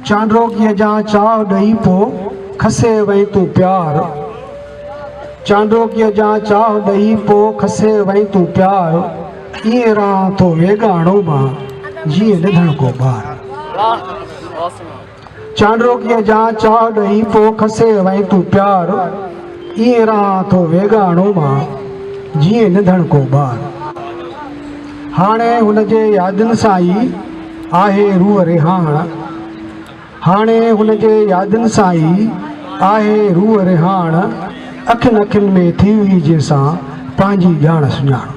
चांड्रोकीअ जा चाव ॾेई पोइ खसे वई तूं प्यार। चांड्रोकीअ जा चाव ॾेई पोइ खसे वई तूं प्यार। ईअं रहां थो वेगाणो मां जीअं निधण को ॿार। चांड्रोकीअ जा चाव ॾेई पोइ खसे वई तूं प्यार। ईअं रहां थो वेगाणो मां जीअं निधण को ॿार। हाणे हुनजे यादियुनि सां ई आहे रूह रिहाण। हाणे हुनजे यादियुनि सां ई आहे रूह रिहाण। अखियुनि अखियुनि में थी हुई जंहिंसां पंहिंजी ॼाण सुञाण।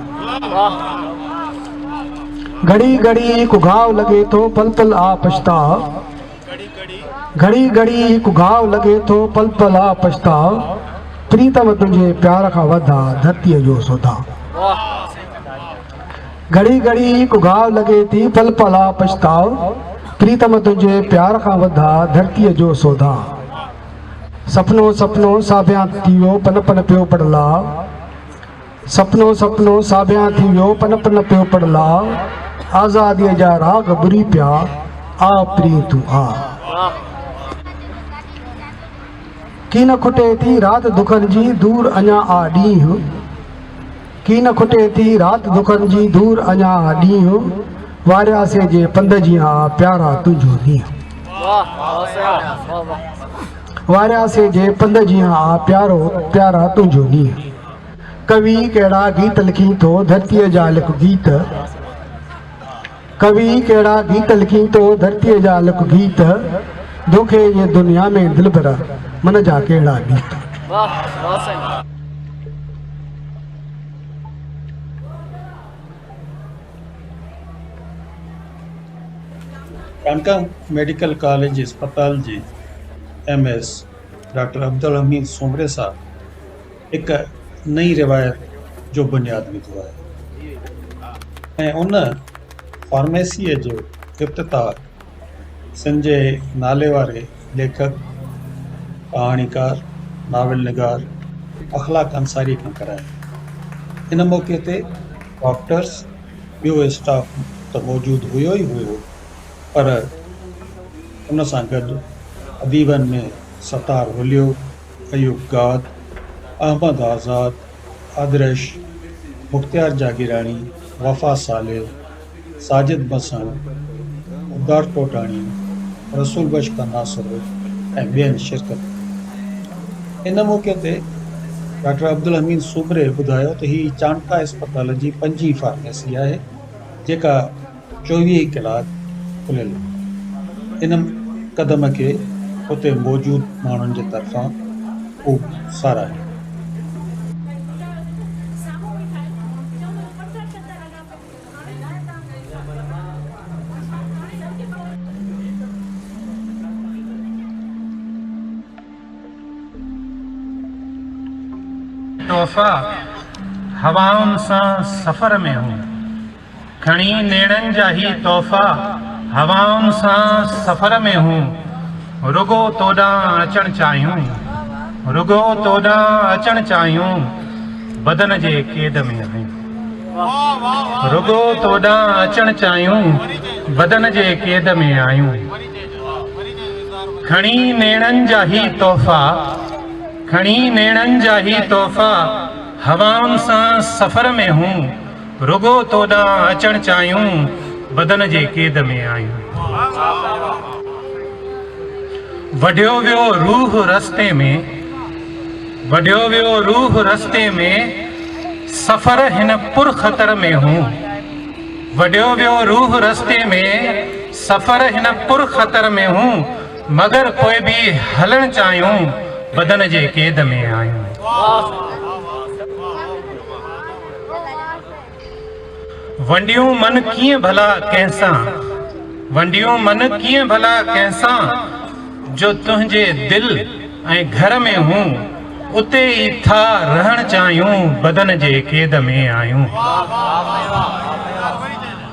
घड़ी घड़ी हिकु घाव लॻे थो पल पल आ पछताव। घड़ी घड़ी हिकु घाव लॻे थो पल पल आ पछताव। प्रीतम तुंहिंजे प्यार खां वधा धरतीअ जो सौदा। घड़ी घड़ी हिकु घाव लॻे थी पल पल आ पछताव। प्रीतम तुंहिंजे प्यार खां वधा धरतीअ जो सौदा। सपनो सपनो साबियां थी वियो पन पन पियो पड़ला। सपनो सपनो साबियां थी वियो पन पन पियो पड़ला। आज़ादीअ जा राग बुरी पिया आ प्री तूं आ। की न खुटे थी राति दुखनि जी दूर अञा आ ॾींहुं। की न खुटे थी राति दुखनि जी दूर अञा आ ॾींहुं। वारियासे जे पंध जी आ प्यारा तुंहिंजो ॾींहुं। वारियासे जे पंध जी आ प्यारा तुंहिंजो ॾींहुं। कवि कहिड़ा गीत लिखी थो धरतीअ जा लिख गीत। कवि कहिड़ा गीत लिखी थो धरतीअ जा लिख गीत। धोखे जे दुनिया में दिलबर मन जा कहिड़ा गीत। कानका मेडिकल कॉलेज अस्पताल जे MS doctor Abdul Hamid Somare साहब एक नई रिवायत जो बुनियाद विधो आहे ऐं उन फार्मेसीअ जो इफ्तिताह सिंध जे नाले वारे लेखक कहाणीकार नावल निगार अखलाक अंसारी खां करायो। इन मौक़े ते डॉक्टर्स ॿियो स्टाफ त मौजूदु हुयो ई हुयो, पर उन सां गॾु अदीबनि में सतार हुलियो, अयूब गाद, अहमद आज़ाद, आदर्श, मुख्तियार जागीराणी, वफ़ा साले, साजिद बसण, उदार टोटाणी, रसूल बश का नासर ऐं ॿियनि शिरकत। इन मौक़े ते डॉक्टर अब्दुल हमीद सोमरे ॿुधायो त हीअ चांडका अस्पताल जी 5वीं फार्मेसी आहे जेका 24 कलाक खुलियल। इन क़दम खे उते मौजूदु माण्हुनि जे तरफ़ां ख़ूब साराहियो। तोहफ़ा हवाउनि सां सफ़र में हूं। खणी नेड़नि जा ही तोहफ़ा हवाउनि सां सफ़र में हूं। रुगो तोॾां अचणु चाहियूं, रुगो तोॾां अचणु चाहियूं, बदन जे क़ैद में आहियूं। रुगो तोॾां अचणु चाहियूं, बदन जे क़ैद में आहियूं। खणी नेड़नि जा ही तोहफ़ा, खणी नेड़नि जा ही तोहफ़ा हवाउनि सां सफ़र में हूं। रुगो तोॾां अचणु चाहियूं, बदन जे क़ैद में आहियूं। वढियो वियो रूह रस्ते में, वढियो वियो रूह रस्ते में, सफ़र हिन पुर ख़तर में हूं। वढियो वियो रूह रस्ते में, सफ़र हिन पुर ख़तर में हूं। मगर पोइ बि हलणु चाहियूं, बदन जे क़ैद में आहियूं। वंडियूं मन कीअं भला कंहिंसां, वंडियूं मन कीअं भला कंहिंसां, जो तुंहिंजे दिल ऐं घर में हूं। उते ई था रहणु चाहियूं, बदन जे क़ैद में आहियूं।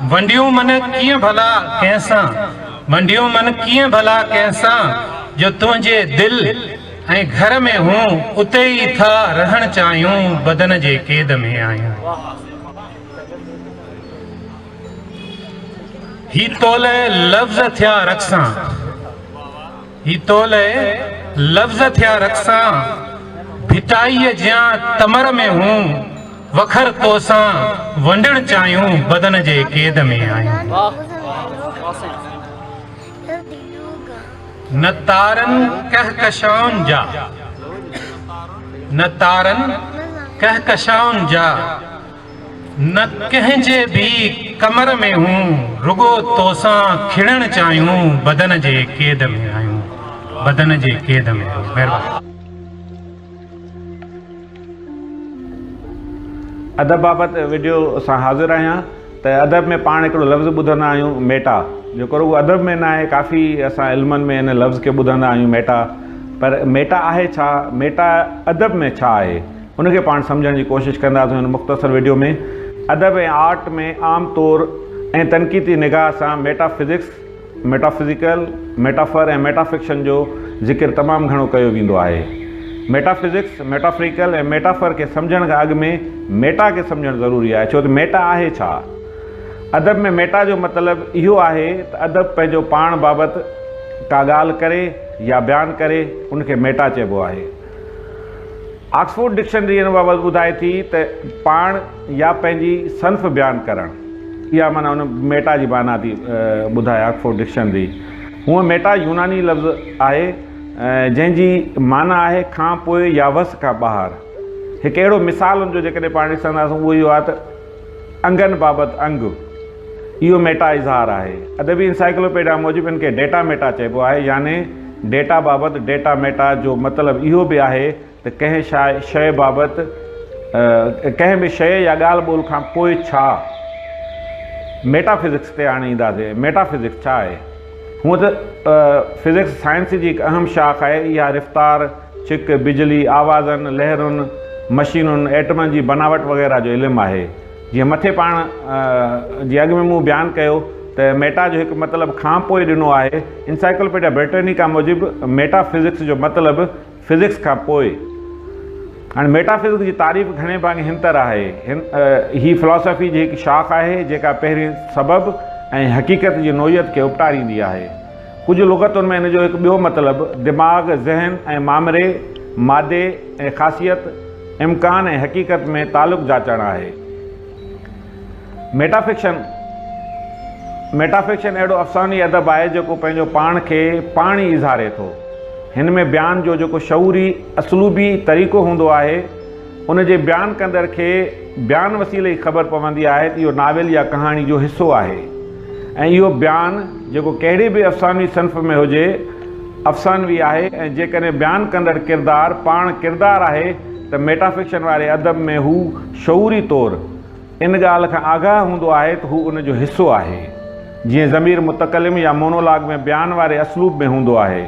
वंडियूं मन कीअं भला कंहिंसां, वंडियूं मन कीअं भला कंहिंसां, जो तुंहिंजे दिल ऐं घर में हूं। उते ई था रहणु चाहियूं, बदन जे क़ैद में आहियूं। ही तोले लफ़्ज़ थिया रक़सां, ही तोले लफ्ज़ थिया रखसां भिटाईअ ज्यां तमर में हूं वखर तोसां वंडण चाहियूं बदन जे क़ैद में आहियूं। न तारन कहकशाउन जा न तारन कहकशाउन जा न कंहिंजे भी कमर में हूं रुगो तोसां खिड़ण चाहियूं बदन जे क़ैद में आहियूं बदन जे क़ैद में आहियूं। महिरबानी। अदब बाबति वीडियो सां हाज़िर आहियां त अदब में पाण हिकिड़ो लफ़्ज़ ॿुधंदा आहियूं मेटा, जेको रुगो अदब में न आहे, काफ़ी असां इल्मनि में हिन लफ़्ज़ खे ॿुधंदा आहियूं मेटा, पर मेटा आहे छा, मेटा अदब में छा आहे, उनखे पाण सम्झण जी कोशिशि कंदासीं हिन मुख़्तसर वीडियो में। अदब ऐं आर्ट में आम तौर ऐं तनक़ीदी निगाह सां मेटाफिज़िक्स, मेटाफिज़िकल, मेटाफर ऐं मेटाफिक्शन जो ज़िक्र तमामु घणो कयो वेंदो आहे। मेटाफिज़िक्स, मेटाफिज़िकल ऐं मेटाफर खे सम्झण खां अॻु में मेटा खे सम्झणु ज़रूरी आहे, छो त मेटा आहे छा। अदब में मेटा जो मतिलबु इहो आहे त अदब पंहिंजो पाण बाबति का ॻाल्हि करे या बयानु करे उनखे मेटा चइबो आहे। ऑक्सफोर्ड डिक्शनरी हिन बाबति ॿुधाए थी त पाण या पंहिंजी सन्फ़ बयानु करणु, इहा माना उन मेटा जी माना थी ॿुधाए ऑक्सफोर्ड डिक्शनरी। हूअं मेटा यूनानी लफ़्ज़ आहे जंहिंजी माना आहे खां पोइ या वस खां ॿाहिरि। हिकु अहिड़ो मिसाल हुनजो जेकॾहिं पाण ॾिसंदासीं उहो इहो आहे त अंगनि बाबति अंग, इहो मेटा इज़हार आहे। अदबी इंसाइक्लोपीडिया मूजिबि हिन खे डेटा मेटा चइबो आहे, यानी डेटा बाबति डेटा मेटा जो मतिलबु इहो बि आहे त कंहिं शइ बाबति कंहिं बि शइ या ॻाल्हि ॿोल खां पोइ छा। मेटाफिज़िक्स ते हाणे ईंदासीं। मेटाफिज़िक्स छा आहे? हूअं त फिज़िक्स साइंस जी हिकु अहम शाख़ आहे। इहा रफ़्तार, छिक, बिजली, आवाज़नि, लहरुनि, मशीनुनि, एटमनि जी बनावट वग़ैरह जो इल्मु आहे। जीअं मथे पाण जीअं अॻु में मूं बयानु कयो त मेटा जो हिकु मतिलबु खां पोइ ॾिनो आहे। इंसाइक्लोपीडिया ब्रिटानिका मूजिबि मेटाफिज़िक्स जो मतिलबु फिज़िक्स खां पोइ। हाणे मेटाफिज़िक्स जी तारीफ़ घणे भाङे हिन तरह आहे। ही फिलॉसफी जी हिकु शाख़ आहे जेका पहिरीं सबबु ऐं हक़ीक़त जी नोयत खे उपटारींदी आहे। कुझु लुग़तुनि में हिन जो हिकु ॿियो मतिलबु दिमाग़, ज़हन ऐं मामरे, मादे ऐं ख़ासियत, इम्कान ऐं हक़ीक़त में तालुक़ जाचणु आहे। मेटाफिक्शन अहिड़ो अफ़सानी अदब आहे जेको पंहिंजो पाण खे पाण ई इज़हारे थो। हिन में बयान जो जेको शऊरी असलूबी तरीक़ो हूंदो आहे, उन जे बयानु कंदड़ खे बयान वसीले ई ख़बर पवंदी आहे त इहो नावेल या कहाणी जो हिसो आहे। ऐं इहो बयानु जेको कहिड़ी बि अफ़सानवी सन्फ़ में हुजे अफ़सानवी आहे। ऐं जेकॾहिं बयानु कंदड़ किरदारु पाण किरदारु आहे त मेटाफिक्शन वारे अदब में हू शऊरी तौरु इन ॻाल्हि खां आगाह हूंदो आहे त हू उन जो हिसो आहे। जीअं ज़मीर मुतकलिम या मोनोलॉग में बयान वारे असलूब में हूंदो आहे।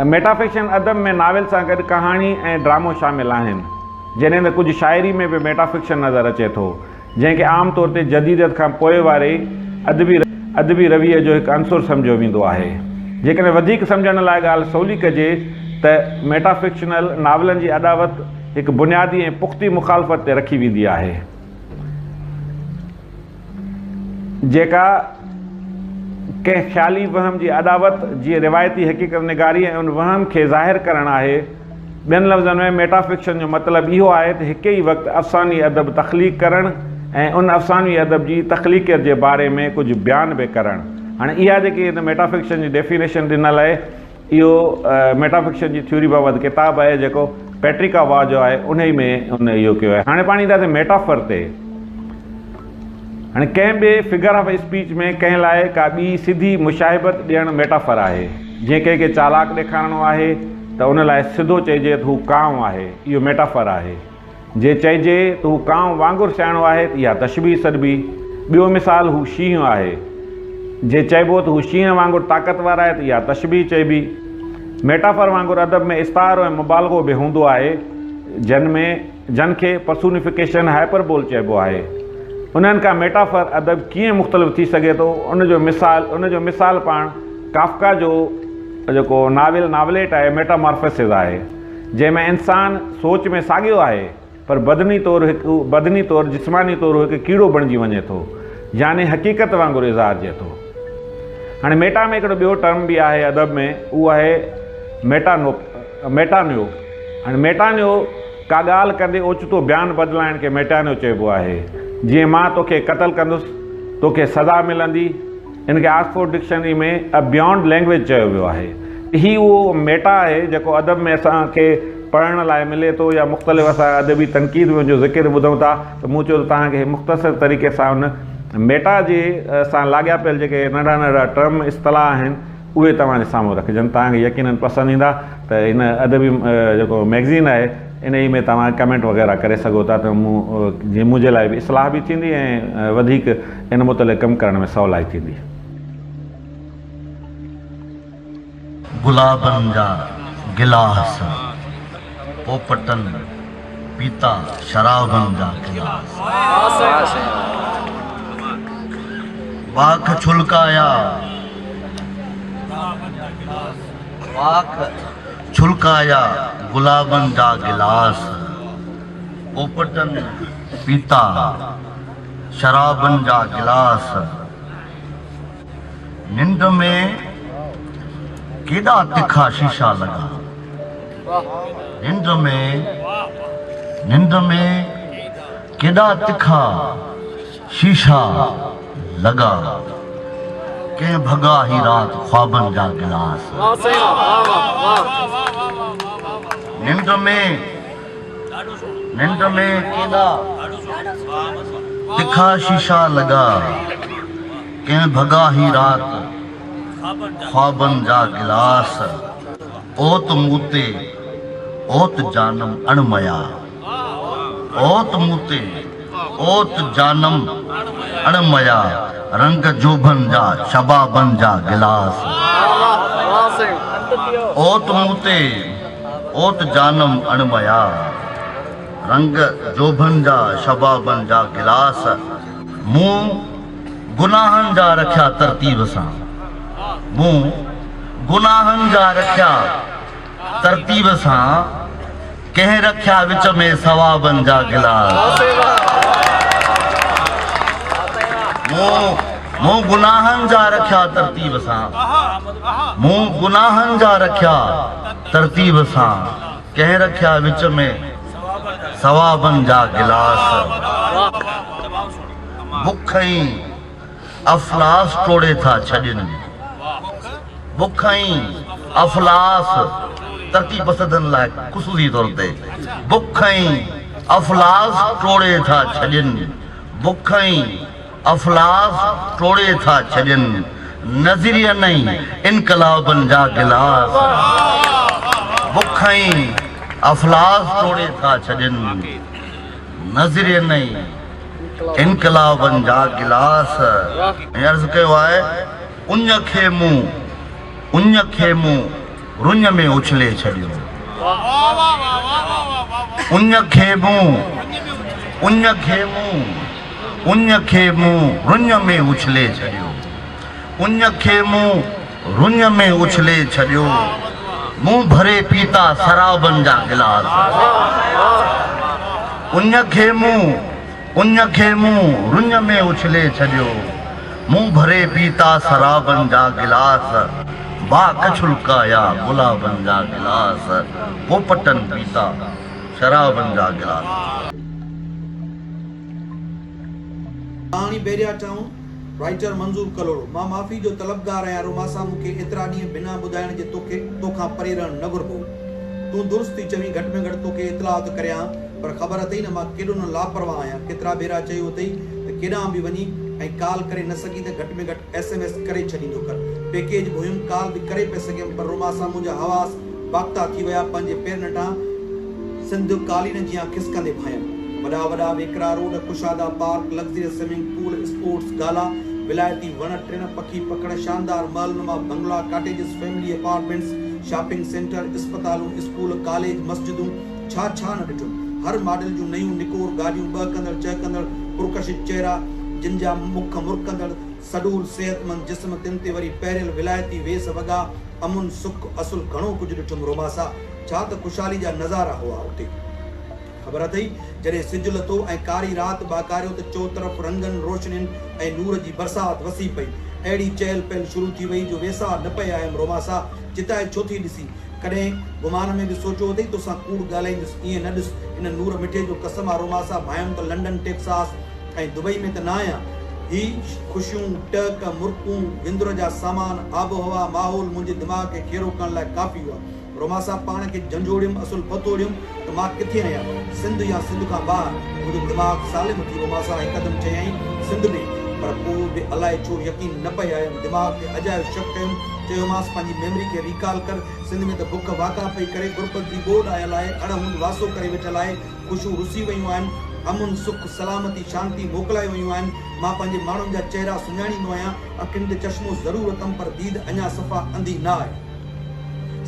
मेटाफिक्शन अदब में नावेल सां गॾु कहाणी ऐं ड्रामो शामिल आहिनि, जॾहिं त कुझु शाइरी में बि मेटाफिक्शन नज़र अचे थो, जंहिंखे आम तौर ते जदीदत खां पोइ वारे अदबी रवीअ जो हिकु अंसुर सम्झियो वेंदो आहे। जेकॾहिं वधीक सम्झण लाइ ॻाल्हि सवली कजे त मेटाफिक्शनल नावलनि जी अदावत हिकु बुनियादी ऐं पुख़्ती मुखालफ़त ते रखी वेंदी आहे, जेका कंहिं ख़्याली वहम जी अदावत जीअं रिवायती हक़ीक़त निगारी ऐं उन वहम खे ज़ाहिर करणु आहे। ॿियनि लफ़्ज़नि में मेटाफिक्शन जो मतिलबु इहो आहे त हिक ई वक़्तु अफ़सानी अदब तख़लीक़ करणु ऐं उन अफ़सानी अदब जी तख़लीक़ियत जे बारे में कुझु बयानु बि करणु। हाणे इहा जेकी हिन मेटाफिक्शन जी डेफिनेशन ॾिनल आहे, इहो मेटाफिक्शन जी थ्योरी बाबति किताबु आहे जेको पैट्रिका वा जो आहे, उन ई में उन इहो कयो आहे। हाणे पाण ईंदासीं मेटाफर ते। हाणे कंहिं बि फिगर ऑफ स्पीच में कंहिं लाइ का ॿी सिधी मुशाहिबत ॾियणु मेटाफर आहे। जीअं कंहिंखे चालाक ॾेखारिणो आहे त उन लाइ सिधो चइजे त हू कांव आहे, इहो मेटाफर आहे। जे चइजे त हू कांव वांगुरु सियाणो आहे त इहा तशबीह सॾिबी। ॿियो मिसाल हू शींहुं आहे। जे चइबो त हू शींहं वांगुरु ताक़तवर आहे त इहा तशबीह चइबी। मेटाफर वांगुरु अदब में इस्तारो ऐं मुबालगो बि हूंदो आहे, जन खे पर्सोनिफिकेशन हाइपरबोल चइबो आहे। उन्हनि खां मेटाफर अदब कीअं मुख़्तलिफ़ थी सघे थो, उनजो मिसाल पाण काफ़का जो जेको नावलेट आहे मेटामॉर्फोसिस आहे, जंहिंमें इंसानु सोच में साॻियो आहे पर बदनी तौरु जिस्मानी तौरु हिकु कीड़ो बणिजी वञे थो, यानी हक़ीक़त वांगुरु इज़हार थिए थो। हाणे मेटा में हिकिड़ो ॿियो टर्म बि आहे अदब में, उहो आहे मेटान्यो। हाणे मेटान्यो का ॻाल्हि कंदे ओचितो बयानु बदिलाइण खे मेटान्यो चइबो आहे। जीअं मां तोखे क़तल कंदुसि, तोखे सज़ा मिलंदी, इन खे ऑक्सफोर्ड डिक्शनरी में अ बियॉन्ड लैंग्वेज चयो वियो आहे। ही उहो मेटा आहे जेको अदब में असांखे पढ़ण लाइ मिले थो, या मुख़्तलिफ़ असां अदबी तनक़ीद में जो ज़िक्र ॿुधूं था, त मूं चयो त तव्हांखे मुख़्तसिर तरीक़े सां उन मेटा जे सां लाॻापियल जेके नंढा नंढा टर्म इस्तलाह आहिनि उहे तव्हांजे साम्हूं रखजनि। तव्हांखे यकीनन पसंदि ईंदा। त इन अदबी जेको मैगज़ीन आहे इन ई में तव्हां कमेंट वग़ैरह करे सघो था, त मूं जीअं मुंहिंजे लाइ बि इस्लाह बि थींदी ऐं वधीक इन मुतलिक़ कमु करण में सवलाई थींदी। गुलाबन जा गिलास पोपटन पीता शराबन जा गिलास, वाख छुलकाया गुलाबन जा गिलास, पोपटन पीता शराबन जा गिलास, निंड में केॾा तिखा शीशा लगा, निंड में केॾा तिखा शीशा लगा, कंहिं भॻा ही रात ख्वाबन जा गिलास, निंड में केॾा तिखा शीशा लगा, कंहिं भॻा ही रात ख्वाबन जा गिलास, ओत मूते ओत जानम अणमया, ओत मूते ओत जानम अणमया, रंग जोभन जा शबाबन जा गिलास, ओत मूते ओत जानम अणमया, रंग जोभन जा शबाबन जा गिलास, मूं गुनाहन जा रखिया तरतीब सां, मूं गुनाहन जा रखिया तरतीब सां, कंहिं रखिया विच में सवाबन जा गिलास, मूं गुनाहन जा रखिया तरतीब सां, मूं गुनाहन जा रखिया तरतीब सां, कंहिं रखिया विच में सवाबन जा गिलास, बुखई अफलास टोड़े था छॾनि, बुखई अफलास तरतीब पसंदनि लाइ ख़ुसूसी तौर ते, बुखई अफलास टोड़े था छॾनि, बुखई अफलास टोड़े था छॾनि, नज़रिया नहीं इनकलाबन जा गिलास, बुखई अफलास टोड़े था छॾनि, नज़रिया नहीं इनकलाबन जा गिलास। अर्ज़ कयो आहे, उञ खे मूं रुञ में उछले छॾियो, उञ खे मूं रुञ में उछले छॾियो, उञ खे मूं रुञ में उछले छॾियो, मुंह भरे पीता शराबन जा गिलास, उञ खे मूं रुञ में उछले छॾियो, मुंह भरे पीता शराबन जा गिलास, बाक छुलकाया गुलाबन जा गिलास, पोपटन पीता शराबन जा गिलास। कहानी बेरिया टाउन, राइटर मंजूर कलोड़ो। मां माफ़ी जो तलबगार आहियां। रोमासा मूंखे एतिरा ॾींहं बिना ॿुधाइण जे तोखां परे रहण न घुरिबो। तूं दुरुस्त थी चवीं, घटि में घटि तोखे इतलाह थो करियां, पर ख़बर अथई न मां केॾो न लापरवाह आहियां। केतिरा भेरा चयो अथई त केॾांहुं बि वञी ऐं कॉल करे न सघी त घटि में घटि SMS करे छॾींदो कर। पैकेज बि हुयुमि, कॉल बि करे पिए सघियमि, पर रोमासा मुंहिंजा हवास बाख्ता थी विया। पंहिंजे पेरनि ॾांहुं सिंध कालीन जियां खिसकंदे भायमि। वॾा वॾा वेकरा रोड, कुशादा park, luxurious swimming pool, sports गाला, विलायती वण टिण, पखी पकड़, शानदार महलनुमा बंगला, cottages, family apartments, shopping centre, अस्पतालूं, स्कूल, कॉलेज, मस्जिदूं, छा न ॾिठुमि। हर मॉडल जूं नयूं निकोर गाॾियूं, ॿ कंदड़, चह कंदड़, पुरकशिश चेहरा, जिन जा मुख मुरकंदड़, सडूल सेहतमंद जिस्म, तिन ते वरी पहिरियल विलायती वेस वॻा, अमुन सुख असुल घणो कुझु ॾिठुमि। रोमासा छा त ख़ुशहाली जा नज़ारा हुआ उते। ख़बर अथई जॾहिं सिज लथो ऐं कारी राति बाकारियो त चोतरफ़ रंगनि रोशनियुनि ऐं नूर जी बरसाति वसी पई। अहिड़ी चहल पहल शुरू थी वई जो वेसा न पिया आहियूं रोमासा चिताए छो थी ॾिसी। कॾहिं गुमान में बि सोचियो अथई तोसां कूड़ ॻाल्हाईंदुसि, ईअं न ॾिस इन नूर मिठे जो कसम आहे रोमासा, भायुमि त लंडन टेक्सास ऐं दुबई में त न आहियां। ही ख़ुशियूं टक मुर्कूं विंदुर जा सामान आबोहवा माहौल मुंहिंजे दिमाग़ खे खेरो करण लाइ काफ़ी हुआ। रोमासा पाण खे झंझोड़ियुमि असुल पतो ॾियुमि त मां किथे आहियां, सिंध या सिंध खां ॿाहिरि। मुंहिंजो दिमाग़ सालिम थी रोमासा हिकदमि चयईं सिंध में, पर पोइ बि अलाए छो यकीन न पई आयुमि। दिमाग़ ते अजायो शक कयुमि, चयोमांसि पंहिंजी मेमरी खे रिकॉल कर, सिंध में त बुख वाका पई करे, गुरबत जी ॿोॾ आयल आहे, अणहुंद वासो करे वेठल आहे, ख़ुशियूं रुसी वयूं आहिनि, अमुन सुख सलामती शांती मोकिलाए वयूं आहिनि। मां पंहिंजे माण्हुनि जा चेहरा सुञाणींदो आहियां, अखियुनि ते चश्मो ज़रूरु अथमि पर दीद अञा सफ़ा अंधी न आहे।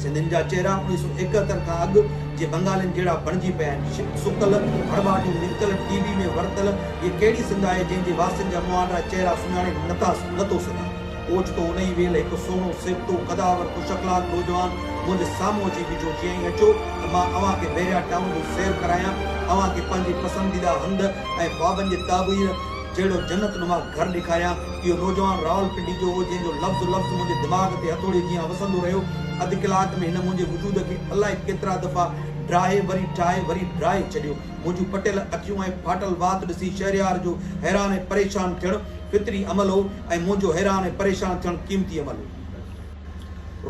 सिंधियुनि जा चेहरा 1971 खां अॻु जे बंगालियुनि जहिड़ा बणिजी पिया आहिनि, सुकल हड़बाटियूं निकितल टीवी में वरतल। इहे कहिड़ी सिंध आहे जंहिंजे वासियुनि जा मुहांडा चेहरा सुञाणे नथो सघां। ओचितो उन ई वेल हिकु सोनो सेवतो कदावर खुशअखलाक नौजवान मुंहिंजे साम्हूं अची बीठो। चयईं अचो त मां अव्हांखे बैरिया टाउन जो सैर करायां, अव्हांखे पंहिंजे पसंदीदा हंध ऐं ख्वाबनि जे ताबीर जहिड़ो जन्नतनुमा घर ॾेखारियां। इहो नौजवान रावलपिंडी जो हो जंहिंजो लफ़्ज़ लफ़्ज़ मुंहिंजे दिमाग़ ते हथोड़े जीअं वसंदो रहियो। अधु कलाक में हिन मुंहिंजे वजूद खे अलाए केतिरा दफ़ा ड्राहे वरी ठाहे वरी ड्राहे छॾियो। मुंहिंजूं पटियल अखियूं ऐं फाटल वात ॾिसी शहरियार जो हैरान ऐं परेशान थियणु फितरी अमल हो ऐं मुंहिंजो हैरान ऐं परेशान थियणु क़ीमती अमल हो।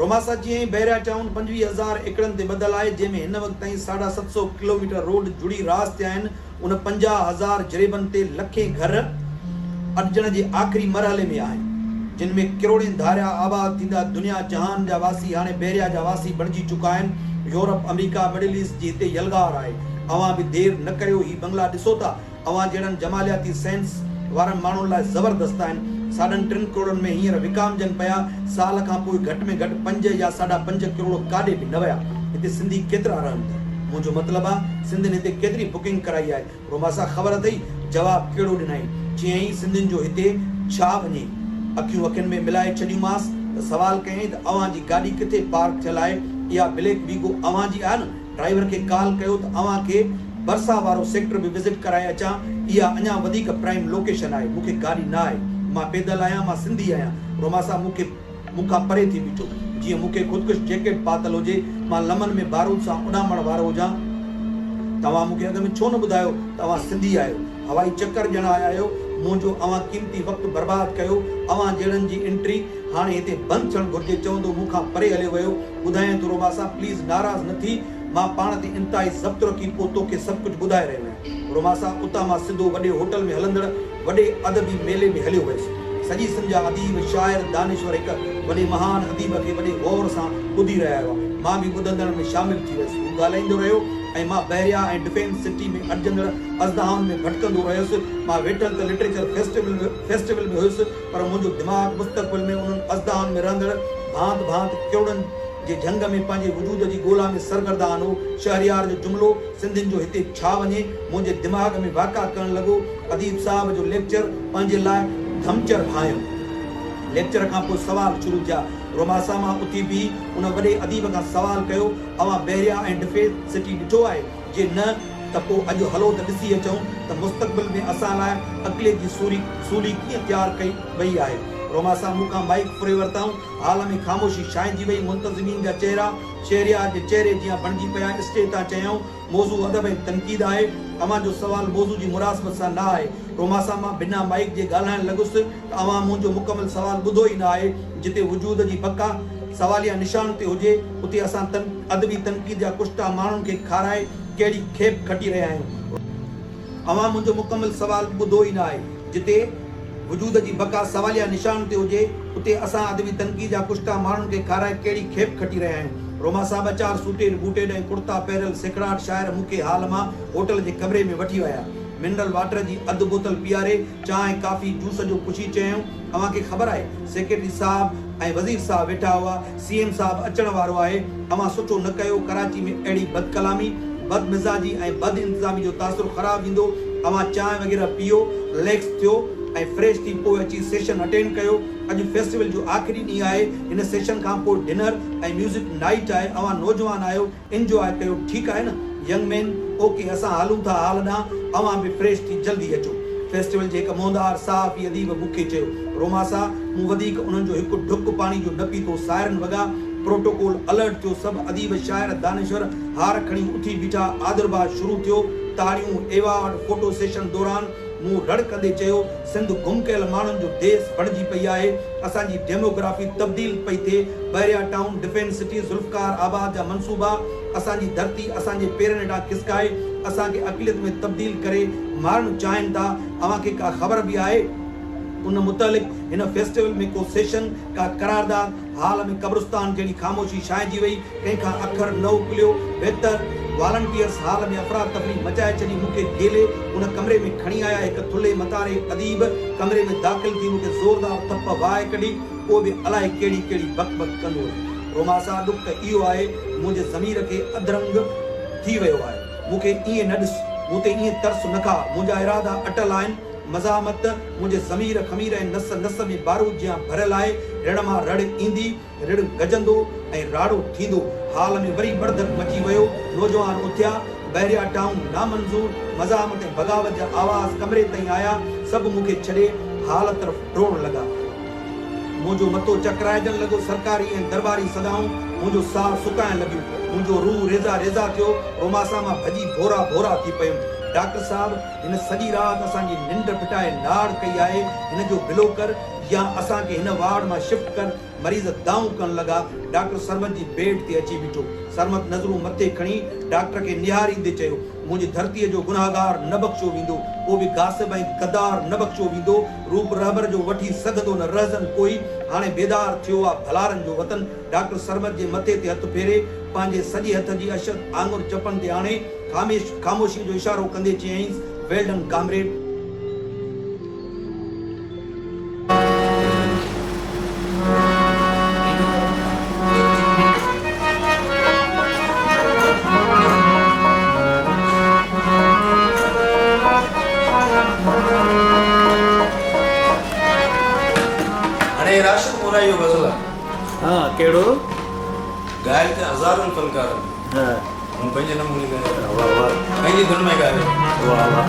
रोमासा जीअं ई बैरिया टाउन 25,000 एकड़नि ते ॿधल आहे, जंहिंमें हिन वक़्त ताईं 750 किलोमीटर रोड जुड़ी रास ते आहिनि। उन 50,000 जरेबनि ते लखे घर अॾजण जे आख़िरी मरहले में आहिनि, जिन में किरोड़नि धारिया आबाद थींदा दुनिया जहान जा वासी हाणे बैरिया जा वासी बणिजी चुका आहिनि। यूरोप अमेरिका मिडिल ईस्ट जी हिते यलगार आहे। अव्हां बि देरि न करियो, ही बंगला ॾिसो था, अव्हां जहिड़नि जमालियाती सेंस वारनि माण्हुनि लाइ ज़बरदस्त आहिनि। 3.5 करोड़नि में हींअर विकामजनि पिया, साल खां पोइ घटि में घटि 5 या 5.5 करोड़ काॾे बि न विया। हिते सिंधी केतिरा रहनि था? मुंहिंजो मतिलबु आहे सिंधियुनि हिते केतिरी बुकिंग कराई आहे? रोमासा ख़बर अथई जवाबु कहिड़ो ॾिनई? चयईं सिंधियुनि जो हिते छा वञे? अखियूं अखियुनि में मिलाए छॾियूंमांसि त सवाल कयईं त अव्हांजी गाॾी किथे पार्क थियल आहे? इहा ब्लैक वीगो अव्हांजी आहे न? ड्राइवर खे कॉल कयो त अव्हांखे बरसा वारो सेक्टर बि विज़िट कराए अचां। इहा अञा वधीक प्राइम लोकेशन आहे। मूंखे गाॾी न आहे, मां पैदल आहियां, मां सिंधी आहियां। रोमासा मूंखां परे थी बीठो, जीअं मूंखे ख़ुदकुश जैकेट पातल हुजे, मां लमन में बारूद सां उॾामण वारो हुजां। तव्हां मूंखे अॻ में छो न ॿुधायो तव्हां सिंधी आहियो? हवाई चकर ॼण आया आहियो, मुंहिंजो अव्हां क़ीमती वक़्तु बर्बादु कयो। अव्हां जहिड़नि जी एंट्री हाणे हिते बंदि थियणु घुरिजे। चवंदो मूंखां परे हलियो वियो। ॿुधायां थो रोमासा, प्लीज़ नाराज़ न थी, मां पाण ते इंतिहाई ज़ब्त रखी पोइ तोखे सभु कुझु ॿुधाए रहियो आहियां। रोमासा उतां मां सिधो वॾे होटल में हलंदड़ वॾे अदबी मेले में हलियो वियुसि। सॼी सिंध जा अदीब शाइर दानिश्वर हिकु वॾे महान अदीब खे वॾे गौर सां ॿुधी रहिया हुआ। मां बि ॿुधंदड़ में शामिलु थी वियुसि। हू ॻाल्हाईंदो रहियो ऐं मां बैरिया ऐं डिफेंस सिटी में अॾजंदड़ अज़दाहन में भटकंदो रहियुसि। मां वेठल त लिटरेचर फेस्टिवल में हुयुसि, पर मुंहिंजो दिमाग़ मुस्तक़बिल में उन्हनि अज़दाहन में रहंदड़ भांत भांत किरोड़नि जे झंग में पंहिंजे वजूद जी ॻोल्हा में सरगर्दान हो। शहरियार जो जुमिलो सिंधियुनि जो हिते छा वञे मुंहिंजे दिमाग़ में वाक़ा करणु लॻो। अदीब साहब जो लेक्चर पंहिंजे लाइ धमचर भायो। लेक्चर खां पोइ सवाल शुरू थिया। रोमासा मां उथी बि उन वॾे अदीब खां सवाल कयो, अव्हां बैरिया ऐं डिफेंस सिटी ॾिठो आहे? जे न त पोइ अॼु हलो त ॾिसी अचूं त मुस्तक़बिल में असां लाइ अॻिले जी सूली कीअं तयारु कई वई आहे। रोमासा मूंखां माइक फुरे वरिताऊं। हाल में ख़ामोशी छांइजी वई। मुंतज़िमीन जा चेहरा शहरियार जे चेहरे जीअं बणिजी पिया। स्टेज तां चयऊं, मौज़ू अदब ऐं तनक़ीद आहे, अव्हांजो सवाल मौज़ू जी मुनासिबत सां न आहे। रोमासा मां बिना माइक जे ॻाल्हाइण लॻुसि त अव्हां मुंहिंजो मुकमल सवाल ॿुधो ई न आहे। जिते वजूद जी बका सवालिया निशान ते हुजे, उते असां अदबी तनक़ीद जा कुश्ता माण्हुनि खे खाराए कहिड़ी खेप खटी रहिया आहियूं। अव्हां मुंहिंजो मुकमल सवाल ॿुधो ई न आहे। जिते वजूद जी बका सवालिया निशान ते हुजे, उते असां अदबी तनक़ीद जा कुश्ता माण्हुनि खे खाराए कहिड़ी खेप खटी रहिया आहियूं। रोमासा 2-4 सूटेड बूटेड ऐं कुर्ता पहिरियल सिकड़ाट शाइर मूंखे हाल मां होटल जे कमरे में वठी विया। मिनरल वाटर जी अधु बोतल पीआरे चांहि काफ़ी जूस जो पुछी चयऊं, अव्हांखे ख़बर आहे सेक्रेटरी साहब ऐं वज़ीर साहब वेठा हुआ, सीएम साहब अचण वारो आहे। अव्हां सुठो न कयो, कराची में अहिड़ी बदकलामी बदमिज़ाजी ऐं बद इंतिज़ामी जो तासुर ख़राबु ईंदो। अव्हां चांहि वग़ैरह पीओ, रिलैक्स थियो ऐं फ्रेश थी पोइ अची सेशन अटेंड कयो। अॼु फेस्टिवल जो आख़िरी ॾींहुं आहे। हिन सेशन खां पोइ डिनर ऐं म्यूज़िक नाइट आहे। अव्हां नौजवान आहियो, इंजॉय कयो, ठीकु आहे न? यंग मैन ओके असां हलूं था हाल ॾांहुं अवां बि फ्रेश थी जल्दी अचो। फेस्टिवल जे हिकु मोहदार साफ़ अदीब मूंखे चयो, रोमासा मूं वधीक उन्हनि जो हिकु ढुक पाणी जो न पीतो। सायरन वॻा, प्रोटोकॉल अलर्ट थियो, सभु अदीब शाइर दानिश्वर हार खणी उथी बीठा। आदरबाज़ शुरू थियो, ताड़ियूं, एवार्ड, फोटो सेशन दौरान मूं रड़ कंदे चयो, सिंध गुम कयल माण्हुनि जो देश बणिजी पई आहे। असांजी डेमोग्राफी तब्दील पई थिए। बहरिया टाउन, डिफेंस सिटी, ज़ुल्फ़कार आबाद जा मनसूबा असांजी धरती असांजे पेरनि हेठां खिसकाए असांखे अक़लियत में तब्दील करे मारणु चाहिनि था। अव्हांखे का ख़बर बि आहे उन मुतालिक़ हिन फेस्टिवल में को सेशन, का करारदाद? हाल में कब्रिस्तान जहिड़ी ख़ामोशी छाइजी वई, कंहिंखां अखर न उकलियो। बहितर वॉलंटियर्स हाल में अफ़रा तफ़री मचाए छॾी, मूंखे गेले उन कमरे में खणी आया। हिकु थुल्हे मतारे अदीब कमरे में दाख़िल थी मूंखे ज़ोरदार थप वाए कढी, उहो बि अलाए कहिड़ी कहिड़ी बक बक कंदो हो। रोमासा ॾुख त इहो आहे, मुंहिंजे ज़मीर खे अधरंग थी वियो आहे। मूंखे ईअं न ॾिस, मूं ते ईअं तरस न खा, मुंहिंजा इरादा अटल आहिनि। मज़ामत मुंहिंजे ज़मीर खमीर ऐं नस नस में बारूद जियां भरियल आहे। रिण मां रड़ ईंदी, रिण गजंदो ऐं राड़ो थींदो। हाल में वरी बड़धक मची वियो। नौजवान उथिया। बहरिया टाउन नामंज़ूर, मज़ामत ऐं बग़ावत जा आवाज़ कमरे ताईं आया। सभु मूंखे छॾे हाल तरफ़ डोड़ लॻा। मुंहिंजो मथो चकराइजण लॻो। सरकारी ऐं दरबारी सदाऊं मुंहिंजो साह सुकाइण लॻियूं। मुंहिंजो रूह रेज़ा रेज़ा थियो। रोमासा मां भॼी भोरा भोरा थी पियुमि। डॉक्टर साहब, हिन सॼी राति असांजी निंड फिटाए नाड़ कई आहे। हिन जो बिलो कर या असांखे हिन वार्ड मां शिफ्ट कर। मरीज़ दाऊं करण लॻा। डॉक्टर सरमत जी बेड ते अची बीठो। सरमत नज़रूं मथे खणी डॉक्टर खे निहारींदे चयो, मुंहिंजी धरतीअ जो गुनाहगार न बख़्शो वेंदो, उहो बि गासिब ऐं गद्दार न बख़्शो वेंदो। रूप रहबर जो वठी सघंदो न रहज़न कोई। हाणे बेदार थियो आहे भलारनि जो वतन। डॉक्टर सरमत जे मथे ते हथु फेरे पंहिंजे सॼे हथ जी अशद आंगुर चपनि ते आणे ख़ामोशी जो इशारो कंदे चयईंसि, वेल डन कामरेड। हाणे राशिद मोराई जो गज़ल आहे। हाँ कहिड़ो? ॻाइल त हज़ारनि फनकार हाँ ऐं पंहिंजे नमूने ॻाए, वाह वाह पंहिंजी धुन में ॻाए। वाह वाह।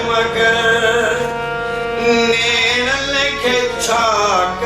मगर नेण लेखे छाक